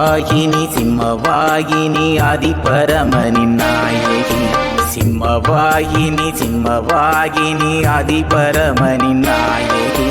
சிம்மவாகினி சிம்மவாகினி ஆதிபரமனின் நாயகி. சிம்மவாகினி சிம்மவாகினி ஆதிபரமனின் நாயகி.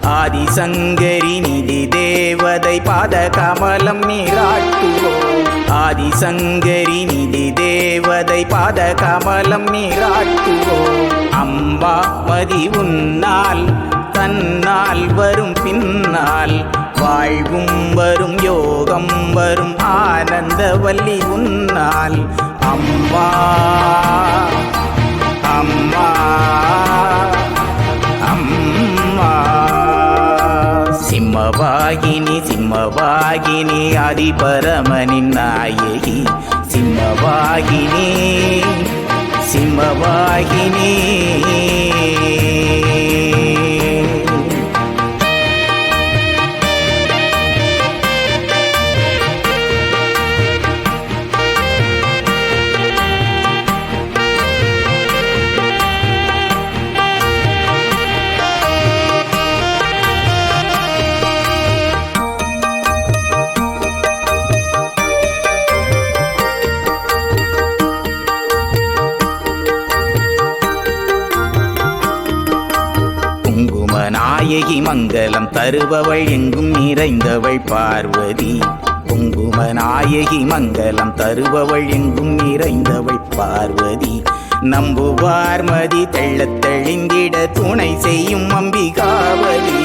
ஆதிசங்கரி நிதி தேவதை பாத கமலம் நீராட்டுவோம். ஆதிசங்கரி நிதி தேவதை பாத கமலம் நீராட்டுவோம். அம்பா மதி உன்னால் தன்னால் வரும் பின்னால் வாழ்வும் வரும் யோகம் வரும் ஆனந்த வல்லி உன்னால். அம்மா அம்மா அம்மா. சிம்மவாகினி சிம்மவாகினி ஆதிபரமனின் நாயகி. சிம்மவாகினி சிம்மவாகினி. நாயகி மங்களம் தருபவள் எங்கும் நிறைந்தவள் பார்வதி. குங்கும நாயகி மங்களம் தருபவள் எங்கும் நிறைந்தவள் பார்வதி. நம்புவார்மதி தெள்ளத் தெளிந்திட துணை செய்யும் அம்பிகாவதி.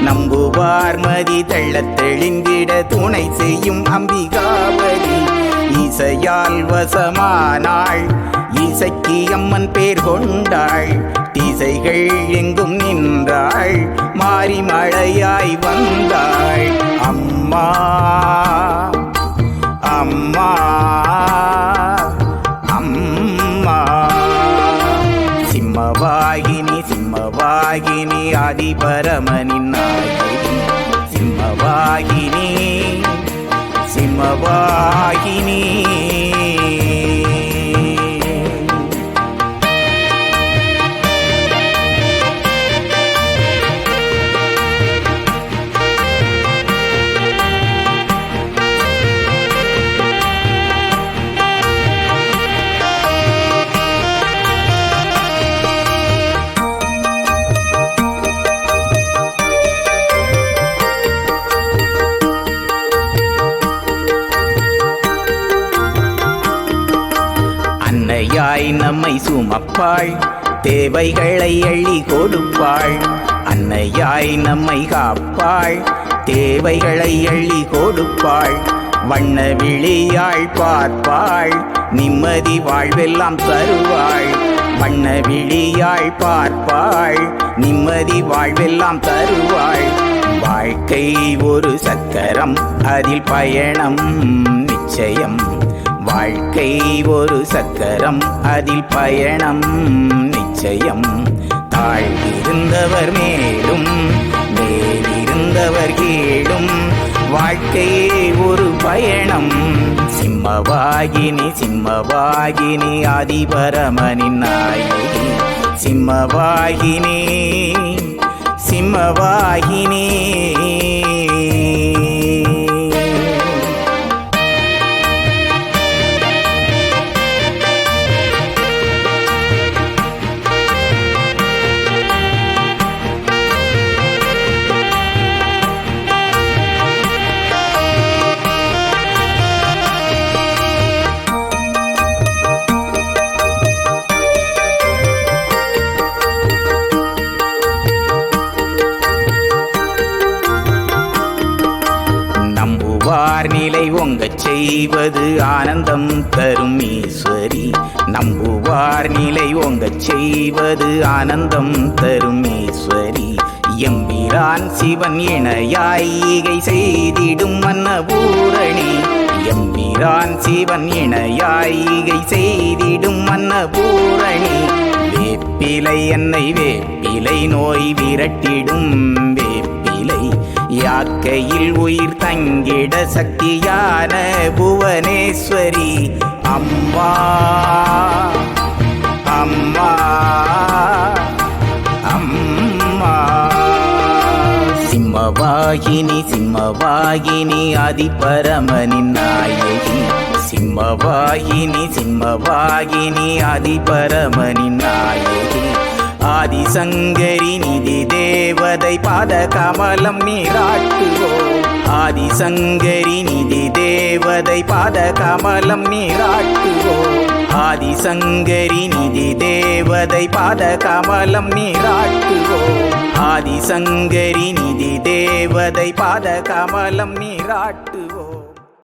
நம்புவார்மதி தெள்ளத் தெளிந்திட துணை செய்யும் அம்பிகாவதி. இசையால் வசமானாள் இசைக்கு அம்மன் பேர் கொண்டாள். திசைகள் எங்கும் நின்றாள் மாறி மழையாய் வந்தாள். அம்மா அம்மா அம்மா. சிம்மவாகினி சிம்மவாகினி ஆதிபரமனின் நாயகி. சிம்மவாகினி சிம்மவாகினி. அன்னையாய் நம்மை சுமப்பாள் தேவைகளை அள்ளி கொடுப்பாள். அன்னையாய் நம்மை காப்பாள் தேவைகளை அள்ளி கொடுப்பாள். வண்ண விழியாள் பார்ப்பாள் நிம்மதி வாழ்வெல்லாம் தருவாள். வண்ண விழியாள் பார்ப்பாள் நிம்மதி வாழ்வெல்லாம் தருவாள். வாழ்க்கை ஒரு சக்கரம் அதில் பயணம் நிச்சயம். வாழ்க்கை ஒரு சக்கரம் அதில் பயணம் நிச்சயம். தாழ்ந்திருந்தவர் மேலும் மேலிருந்தவர் கீழும் வாழ்க்கையே ஒரு பயணம். சிம்மவாகினி சிம்மவாகினி ஆதிபரமனின் நாயகி. சிம்மவாகினி சிம்மவாகினி. நிலை ஒங்கச் செய்வது ஆனந்தம் தரும் ஈஸ்வரி. நம்புவார் நிலை ஒங்கச் செய்வது ஆனந்தம் தரும் ஈஸ்வரி. எம்பிரான் சிவன் இணையாய் ஈகை செய்திடும் அன்னபூரணி. எம்பிரான் சிவன் இணையாய் ஈகை செய்திடும் அன்னபூரணி. வேப்பிலை என்னை வேப்பிலை நோய் விரட்டிடும் வேப்பிலை. யாக்கையில் உயிர் தங்கிட சக்தியான புவனேஸ்வரி. அம்மா அம்மா அம்மா. சிம்மவாகினி சிம்ம சிம்மவாகினி அதிபரமனின் நாயகி சிம்மவாகினி சிம்மவாகினி அதிபரமனின் நாயகி ஆதிசங்கரி நிதி தேவதை பாத கமலம் நீராட்டுவோம் ஆதிசங்கரி நிதி தேவதை பாத கமலம் நீராட்டுவோம் ஆதிசங்கரி நிதி தேவதை பாத கமலம் நீராட்டுவோம் ஆதிசங்கரி நிதி தேவதை பாத கமலம் நீராட்டுவோம்